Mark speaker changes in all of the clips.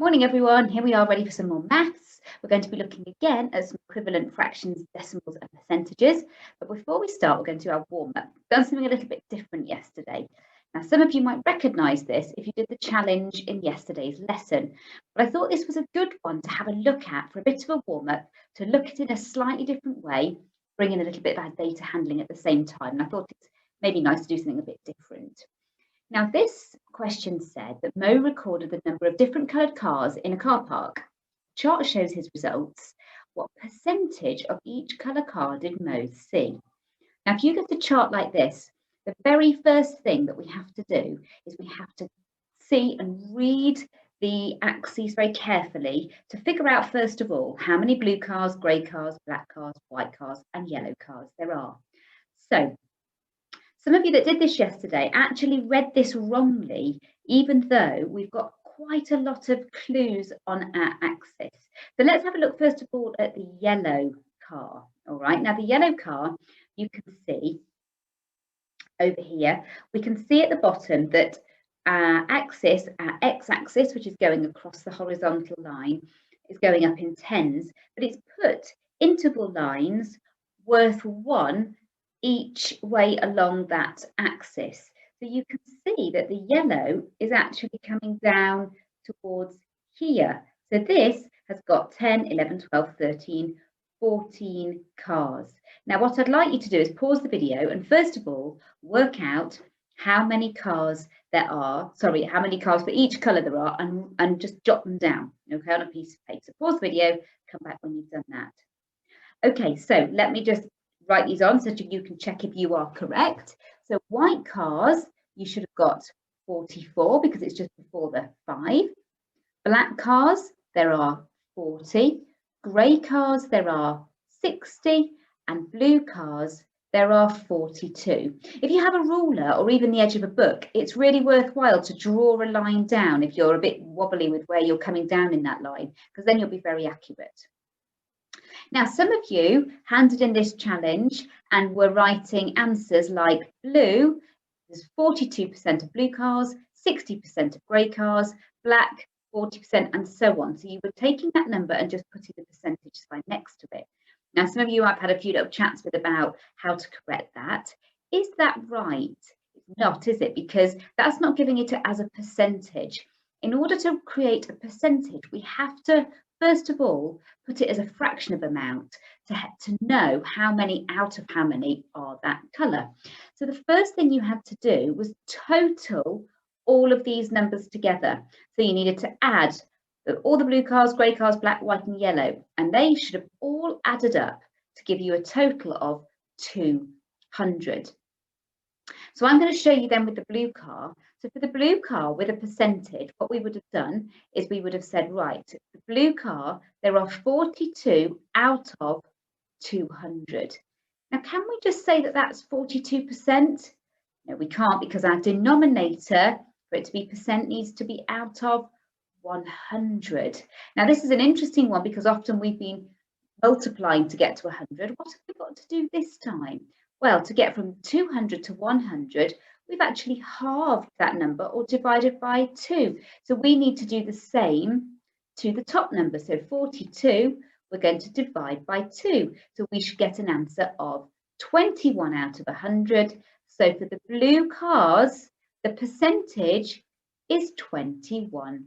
Speaker 1: Morning everyone, here we are ready for some more maths. We're going to be looking again at some equivalent fractions, decimals and percentages. But before we start, we're going to do our warm-up. Done something a little bit different yesterday. Now some of you might recognise this if you did the challenge in yesterday's lesson. But I thought this was a good one to have a look at for a bit of a warm-up, to look at it in a slightly different way, bring in a little bit of our data handling at the same time. And I thought it's maybe nice to do something a bit different. Now, this question said that Mo recorded the number of different coloured cars in a car park. The chart shows his results. What percentage of each colour car did Mo see? Now, if you get a chart like this, the very first thing that we have to do is we have to see and read the axes very carefully to figure out, first of all, how many blue cars, grey cars, black cars, white cars and yellow cars there are. So, some of you that did this yesterday actually read this wrongly, even though we've got quite a lot of clues on our axis. So let's have a look first of all at the yellow car. All right, now the yellow car, you can see over here, we can see at the bottom that our axis, our x-axis, which is going across the horizontal line, is going up in tens, but it's put interval lines worth 1 each way along that axis. So you can see that the yellow is actually coming down towards here. So this has got 10, 11, 12, 13, 14 cars. Now what I'd like you to do is pause the video and first of all work out how many cars there are, how many cars for each colour there are, and just jot them down, okay, on a piece of paper. So pause the video, come back when you've done that. Okay, so let me just write these on so that you can check if you are correct. So white cars, you should have got 44 because it's just before the 5. Black cars, there are 40. Grey cars, there are 60. And blue cars, there are 42. If you have a ruler or even the edge of a book, it's really worthwhile to draw a line down if you're a bit wobbly with where you're coming down in that line, because then you'll be very accurate. Now, some of you handed in this challenge and were writing answers like blue, there's 42% of blue cars, 60% of grey cars, black, 40%, and so on. So you were taking that number and just putting the percentage sign next to it. Now, some of you I've had a few little chats with about how to correct that. Is that right? It's not, is it? Because that's not giving it as a percentage. In order to create a percentage, we have to first of all, put it as a fraction of amount to know how many out of how many are that colour. So the first thing you had to do was total all of these numbers together. So you needed to add all the blue cars, grey cars, black, white and yellow, and they should have all added up to give you a total of 200. So I'm going to show you then with the blue car. So for the blue car with a percentage, what we would have done is we would have said, right, the blue car, there are 42 out of 200. Now, can we just say that that's 42%? No, we can't, because our denominator for it to be percent needs to be out of 100. Now, this is an interesting one because often we've been multiplying to get to 100. What have we got to do this time? Well, to get from 200 to 100, we've actually halved that number or divided by 2. So we need to do the same to the top number. So 42, we're going to divide by 2. So we should get an answer of 21 out of 100. So for the blue cars, the percentage is 21%.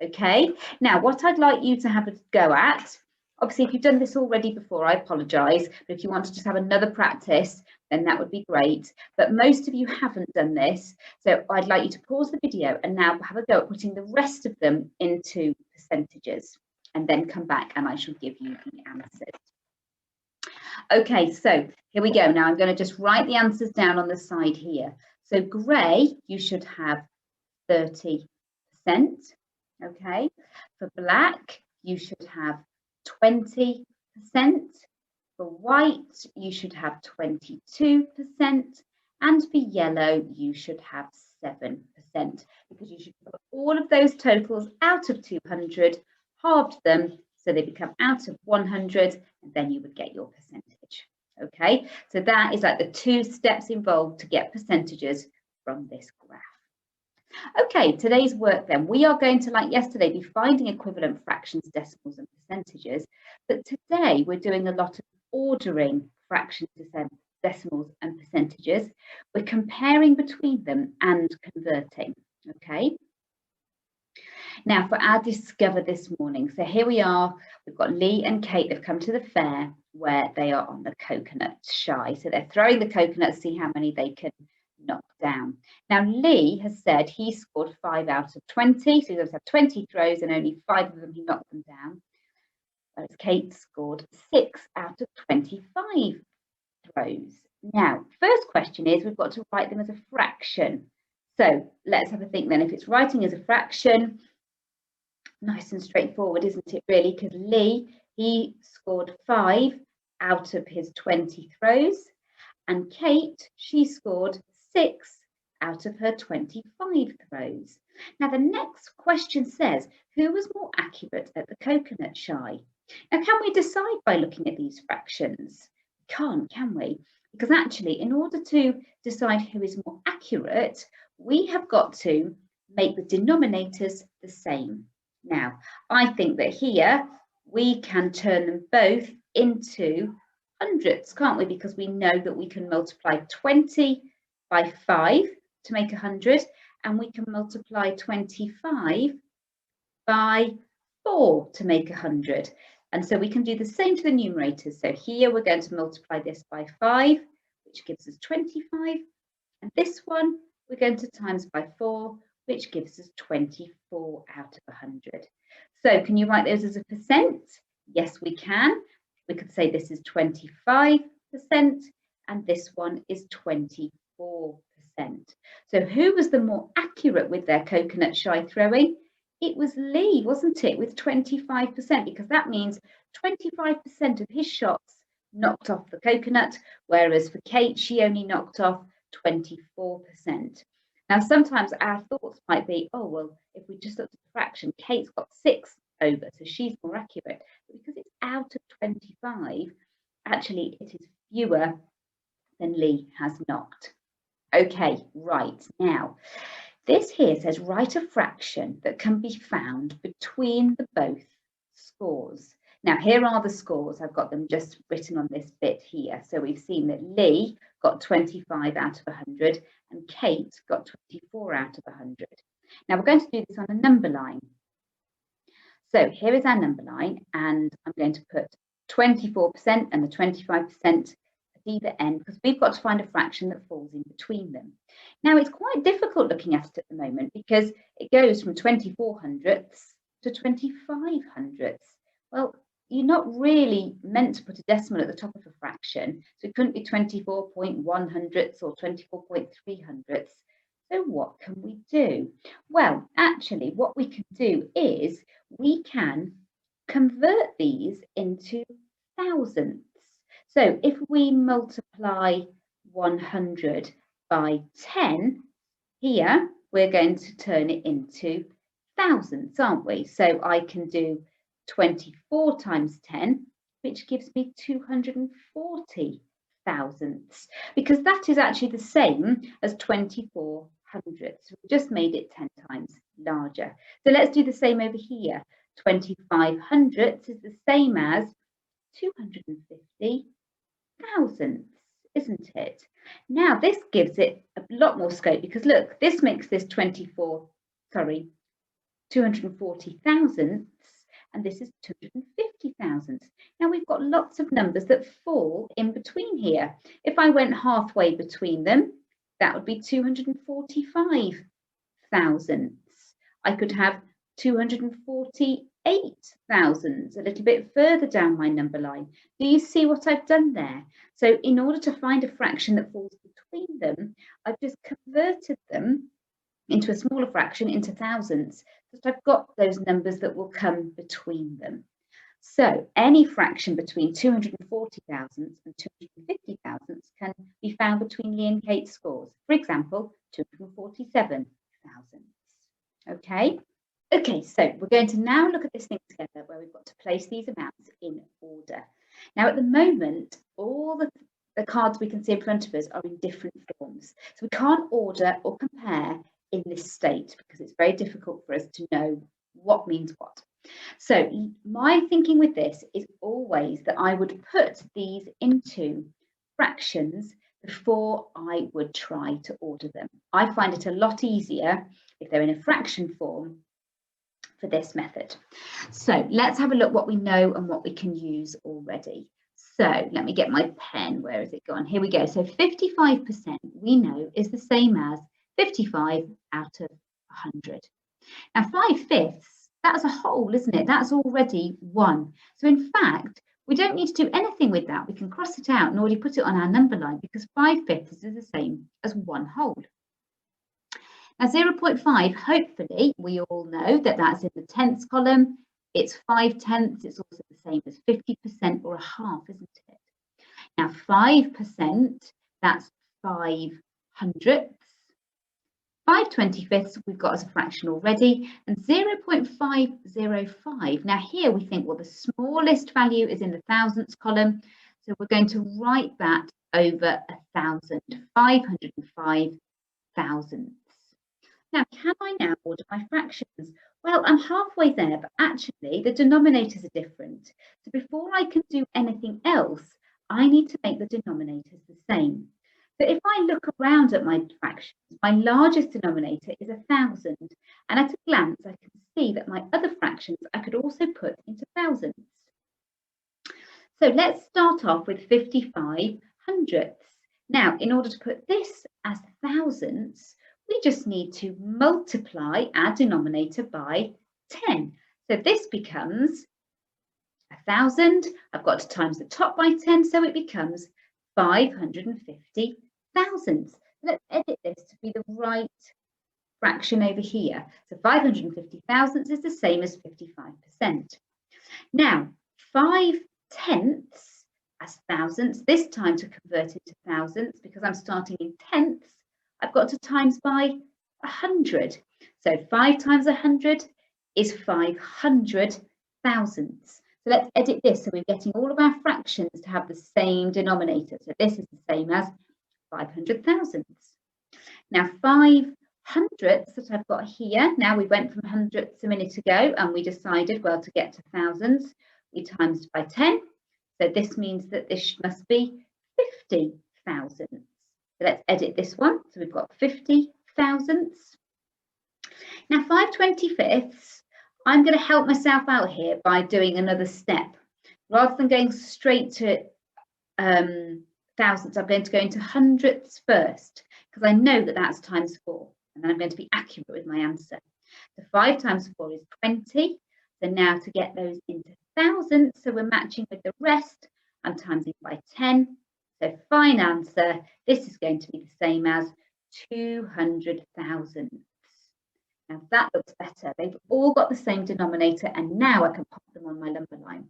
Speaker 1: Okay, now what I'd like you to have a go at, obviously, if you've done this already before, I apologise, but if you want to just have another practice, then that would be great. But most of you haven't done this, so I'd like you to pause the video and now have a go at putting the rest of them into percentages, and then come back and I shall give you the answers. Okay, so here we go. Now I'm going to just write the answers down on the side here. So grey, you should have 30%. Okay, for black, you should have 20%. For white, you should have 22%. And for yellow, you should have 7%, because you should put all of those totals out of 200, halved them, so they become out of 100, and then you would get your percentage. Okay, so that is like the 2 steps involved to get percentages from this graph. Okay, today's work then, we are going to, like yesterday, be finding equivalent fractions, decimals and percentages, but today we're doing a lot of ordering fractions, decimals and percentages. We're comparing between them and converting, okay? Now for our Discover this morning, so here we are, we've got Lee and Kate have come to the fair where they are on the coconut shy. So they're throwing the coconuts, see how many they can knock down. Now Lee has said he scored 5 out of 20, so he does have 20 throws and only 5 of them he knocked them down. Whereas Kate scored 6 out of 25 throws. Now, first question is we've got to write them as a fraction. So let's have a think then. If it's writing as a fraction, nice and straightforward, isn't it really? Because Lee, he scored 5 out of his 20 throws, and Kate, she scored 6 out of her 25 throws. Now the next question says, who was more accurate at the coconut shy? Now can we decide by looking at these fractions? We can't, can we? Because actually, in order to decide who is more accurate, we have got to make the denominators the same. Now, I think that here we can turn them both into hundreds, can't we? Because we know that we can multiply 20 by 5 to make 100, and we can multiply 25 by 4 to make 100. And so we can do the same to the numerators. So here we're going to multiply this by 5, which gives us 25. And this one we're going to times by 4, which gives us 24 out of 100. So can you write those as a percent? Yes, we can. We could say this is 25% and this one is 24%. So who was the more accurate with their coconut shy throwing? It was Lee, wasn't it, with 25%, because that means 25% of his shots knocked off the coconut, whereas for Kate, she only knocked off 24%. Now, sometimes our thoughts might be, oh, well, if we just looked at the fraction, Kate's got 6 over, so she's more accurate. But because it's out of 25, actually, it is fewer than Lee has knocked. Okay, right. Now, this here says write a fraction that can be found between the both scores. Now, here are the scores. I've got them just written on this bit here. So we've seen that Lee got 25 out of 100 and Kate got 24 out of 100. Now, we're going to do this on a number line. So here is our number line, and I'm going to put 24% and the 25% at either end, because we've got to find a fraction that falls in between them. Now, it's quite difficult looking at it at the moment because it goes from 24 hundredths to 25 hundredths. Well, you're not really meant to put a decimal at the top of a fraction, so it couldn't be 24.1 hundredths or 24.3 hundredths. So what can we do? Well, actually, what we can do is we can convert these into thousandths. So if we multiply 100 by 10, here we're going to turn it into thousandths, aren't we? So I can do 24 times 10, which gives me 240 thousandths, because that is actually the same as 24 hundredths. We just made it 10 times larger. So let's do the same over here. 25 hundredths is the same as 250 thousandths, isn't it? Now this gives it a lot more scope, because look, this makes this 240 thousandths, and this is 250 thousandths. Now we've got lots of numbers that fall in between here. If I went halfway between them, that would be 245 thousandths. I could have 248 thousandths a little bit further down my number line. Do you see what I've done there? So in order to find a fraction that falls between them, I've just converted them into a smaller fraction, into thousandths, so I've got those numbers that will come between them. So any fraction between 240 thousandths and 250 thousandths can be found between Lee and Kate's scores. For example, 247 thousandths. Okay? Okay, so we're going to now look at this thing together where we've got to place these amounts in order. Now, at the moment, all the cards we can see in front of us are in different forms. So we can't order or compare in this state because it's very difficult for us to know what means what. So my thinking with this is always that I would put these into fractions before I would try to order them. I find it a lot easier if they're in a fraction form for this method. So let's have a look what we know and what we can use already. So let me get my pen. Where has it gone? Here we go. So 55% we know is the same as 55 out of 100. Now 5/5, that's a whole, isn't it? That's already 1. So in fact, we don't need to do anything with that. We can cross it out and already put it on our number line because 5/5 is the same as 1 whole. Now 0.5, hopefully we all know that that's in the tenths column. It's 5/10. It's also the same as 50% or a half, isn't it? Now 5%, that's 5/100. 5/25 we've got as a fraction already, and 0.505. Now here we think, well, the smallest value is in the thousandths column, so we're going to write that over 1,000, 505 thousandths. Now, can I now order my fractions? Well, I'm halfway there, but actually the denominators are different. So before I can do anything else, I need to make the denominators the same. So if I look around at my fractions, my largest denominator is 1,000. And at a glance, I can see that my other fractions I could also put into thousandths. So let's start off with 55 hundredths. Now, in order to put this as thousandths, we just need to multiply our denominator by 10. So this becomes 1,000. I've got to times the top by 10, so it becomes 550 thousandths. Let's edit this to be the right fraction over here. So 550 thousandths is the same as 55%. Now, 5/10 as thousandths, this time to convert it to thousandths, because I'm starting in tenths, I've got to times by 100. So 5 times 100 is 500 thousandths. So let's edit this so we're getting all of our fractions to have the same denominator. So this is the same as 500 thousandths. Now 5 hundredths that I've got here, now we went from hundredths a minute ago and we decided, well, to get to thousandths, we times by 10. So this means that this must be 50 thousandths. So let's edit this one. So we've got 50 thousandths. Now 5/25, I'm going to help myself out here by doing another step. Rather than going straight to thousandths, I'm going to go into hundredths first, because I know that that's times 4. And then I'm going to be accurate with my answer. So 5 times 4 is 20. So now to get those into thousandths, so we're matching with the rest, I'm timesing by 10. So fine answer, this is going to be the same as 200 thousandths. Now that looks better. They've all got the same denominator, and now I can pop them on my number line.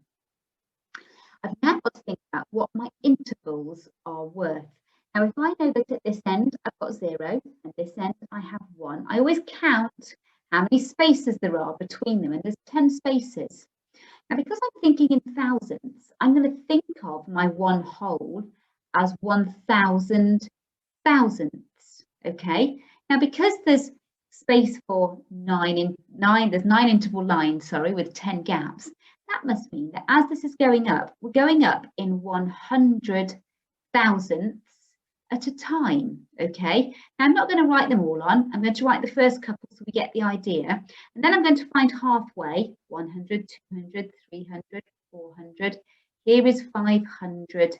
Speaker 1: I've now got to think about what my intervals are worth. Now, if I know that at this end I've got 0, and this end I have 1, I always count how many spaces there are between them, and there's 10 spaces. Now, because I'm thinking in thousandths, I'm going to think of my 1 whole as 1,000 thousandths. Okay. Now, because there's space for there's 9 interval lines, sorry, with 10 gaps. That must mean that as this is going up, we're going up in 100 thousandths at a time. Okay. Now, I'm not going to write them all on. I'm going to write the first couple so we get the idea. And then I'm going to find halfway, 100, 200, 300, 400. Here is 500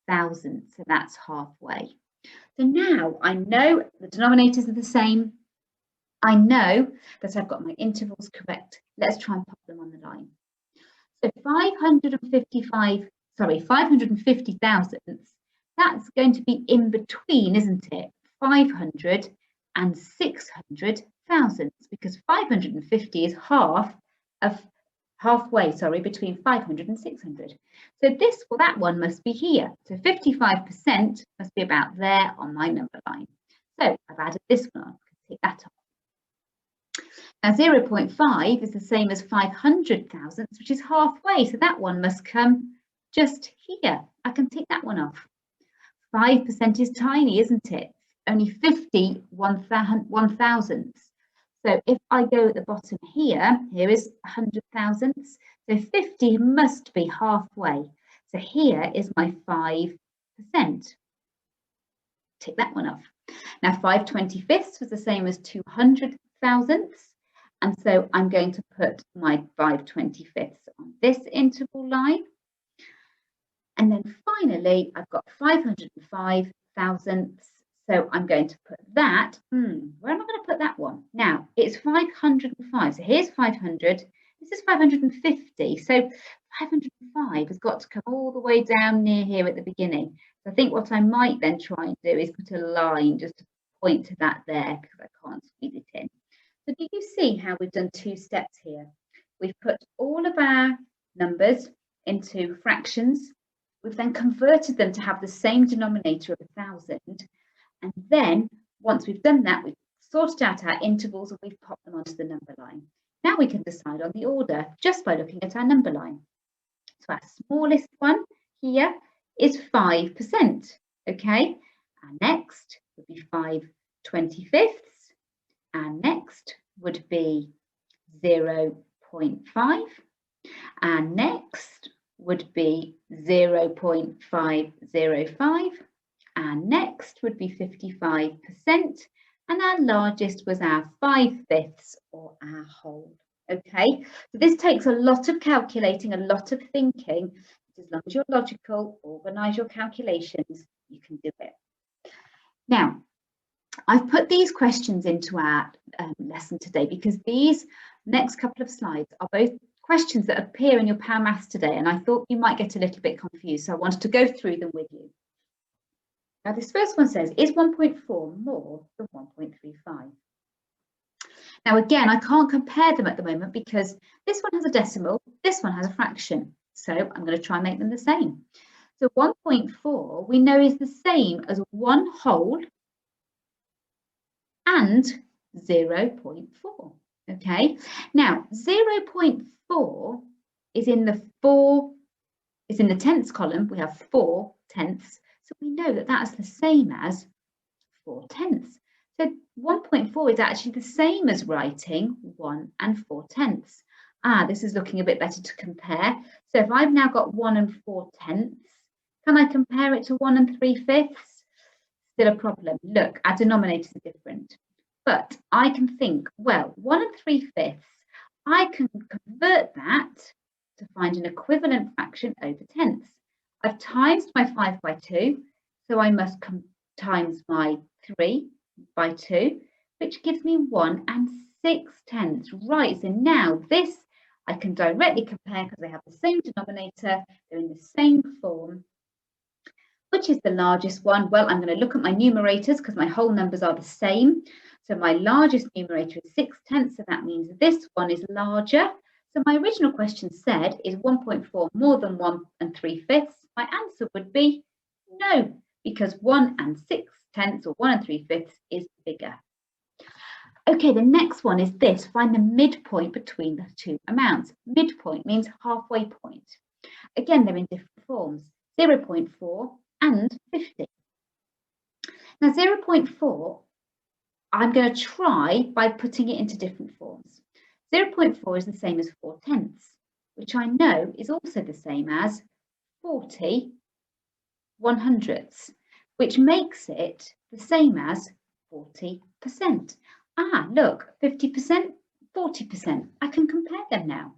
Speaker 1: thousandths. So that's halfway. So now I know the denominators are the same. I know that I've got my intervals correct. Let's try and pop them on the line. So 550 thousandths, that's going to be in between, isn't it? 500 and 600 thousandths, because 550 is halfway, between 500 and 600. So this, well, that one must be here. So 55% must be about there on my number line. So I've added this one on. I can take that off. Now 0.5 is the same as 500 thousandths, which is halfway. So that one must come just here. I can take that one off. 5% is tiny, isn't it? only 50 1,000ths. So if I go at the bottom here, here is 100 thousandths. So 50 must be halfway. So here is my 5%. Tick that one off. Now 5/25ths was the same as 200 thousandths. And so I'm going to put my 5/25ths on this interval line. And then finally, I've got 505 thousandths. So I'm going to put that, where am I going to put that one? Now, it's 505. So here's 500. This is 550. So 505 has got to come all the way down near here at the beginning. So I think what I might then try and do is put a line just to point to that there, because I can't squeeze it in. So do you see how we've done two steps here? We've put all of our numbers into fractions. We've then converted them to have the same denominator of 1,000. And then once we've done that, we've sorted out our intervals and we've popped them onto the number line. Now we can decide on the order just by looking at our number line. So our smallest one here is 5%. Okay, our next would be 5/25ths. Our next would be 0.5. Our next would be 0.505. Our next would be 55%. And our largest was our 5/5 or our whole. Okay, so this takes a lot of calculating, a lot of thinking. As long as you're logical, organise your calculations, you can do it. Now, I've put these questions into our lesson today because these next couple of slides are both questions that appear in your Power Maths today, and I thought you might get a little bit confused, so I wanted to go through them with you. Now, this first one says, is 1.4 more than 1.35? Now, again, I can't compare them at the moment because this one has a decimal, this one has a fraction. So I'm going to try and make them the same. So 1.4 we know is the same as 1 whole and 0.4. Okay, now 0.4 is in the tenths column. We have 4 tenths. So we know that that's the same as 4 tenths. So 1.4 is actually the same as writing 1 and 4 tenths. This is looking a bit better to compare. So if I've now got 1 and 4 tenths, can I compare it to 1 and 3/5? Still a problem. Look, our denominators are different. But I can think, well, 1 and 3/5, I can convert that to find an equivalent fraction over tenths. I've times my 5 by 2, so I must times my 3 by 2, which gives me 1 and 6 tenths. Right, so now this I can directly compare because they have the same denominator, they're in the same form. Which is the largest one? Well, I'm going to look at my numerators because my whole numbers are the same. So my largest numerator is 6/10, so that means this one is larger. So my original question said, is 1.4 more than 1 and 3/5? My answer would be no, because 1 and 6/10 or 1 and 3/5 is bigger. Okay, the next one is this. Find the midpoint between the two amounts. Midpoint means halfway point. Again, they're in different forms, 0.4 and 50. Now 0.4, I'm going to try by putting it into different forms. 0.4 is the same as 4 tenths, which I know is also the same as 40 100ths, which makes it the same as 40%. Look, 50%, 40%. I can compare them now.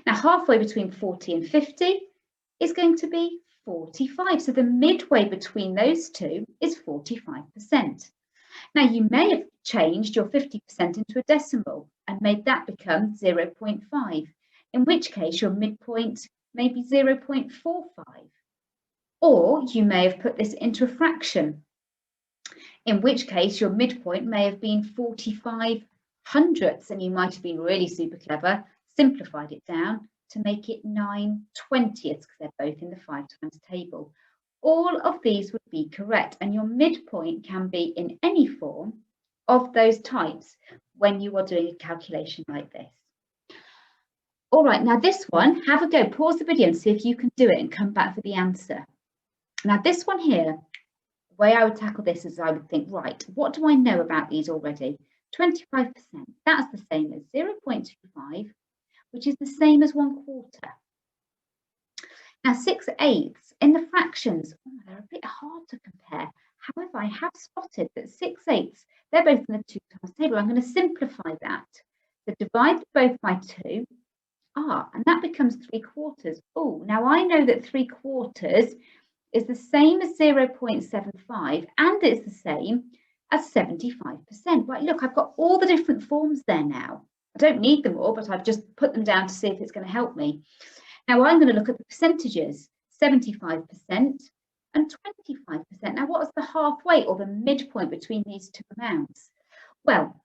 Speaker 1: Now, halfway between 40 and 50 is going to be 45. So the midway between those two is 45%. Now, you may have changed your 50% into a decimal and made that become 0.5, in which case your midpoint may be 0.45. Or you may have put this into a fraction, in which case your midpoint may have been 45 hundredths, and you might have been really super clever, simplified it down to make it 9/20ths, because they're both in the 5 times table. All of these would be correct, and your midpoint can be in any form of those types when you are doing a calculation like this. All right, now this one, have a go, pause the video and see if you can do it and come back for the answer. Now this one here, the way I would tackle this is I would think, right, what do I know about these already? 25%, that's the same as 0.25, which is the same as 1/4. Now 6/8 in the fractions, they're a bit hard to compare. However, I have spotted that 6/8, they're both in the 2 times table. I'm going to simplify that. So divide both by 2. And that becomes 3/4. Oh, now I know that 3/4 is the same as 0.75 and it's the same as 75%. Right, look, I've got all the different forms there now. I don't need them all, but I've just put them down to see if it's going to help me. Now I'm going to look at the percentages, 75% and 25%. Now what's the halfway or the midpoint between these two amounts? Well,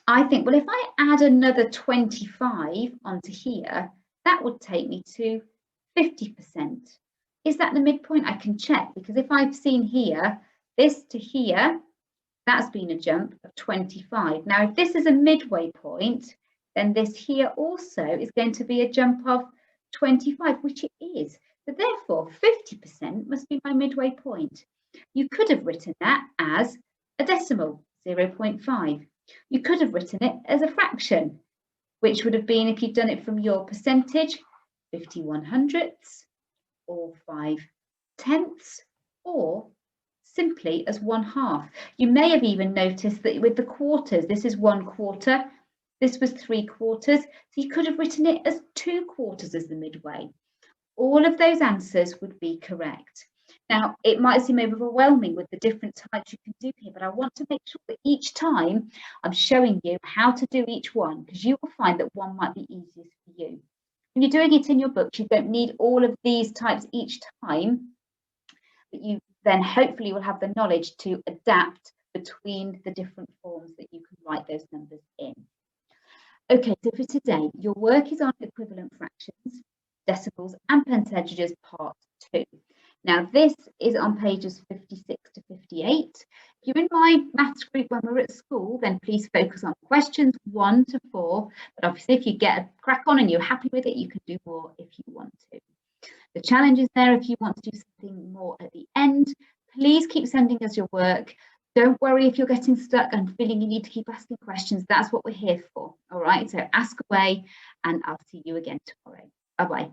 Speaker 1: I think, well, if I add another 25 onto here, that would take me to 50%. Is that the midpoint? I can check, because if I've seen here, this to here, that's been a jump of 25. Now, if this is a midway point, then this here also is going to be a jump of 25, which it is. So therefore, 50% must be my midway point. You could have written that as a decimal, 0.5. You could have written it as a fraction, which would have been, if you'd done it from your percentage, 51/100 or 5/10, or simply as 1/2. You may have even noticed that with the quarters, this is 1/4, this was 3/4, so you could have written it as 2/4 as the midway. All of those answers would be correct. Now, it might seem overwhelming with the different types you can do here, but I want to make sure that each time I'm showing you how to do each one, because you will find that one might be easiest for you. When you're doing it in your books, you don't need all of these types each time, but you then hopefully will have the knowledge to adapt between the different forms that you can write those numbers in. Okay, so for today, your work is on equivalent fractions, decimals and percentages part 2. Now this is on pages 56 to 58. If you're in my maths group when we're at school, then please focus on questions 1 to 4. But obviously if you get a crack on and you're happy with it, you can do more if you want to. The challenge is there if you want to do something more at the end. Please keep sending us your work. Don't worry if you're getting stuck and feeling you need to keep asking questions. That's what we're here for. All right, so ask away and I'll see you again tomorrow. Bye-bye.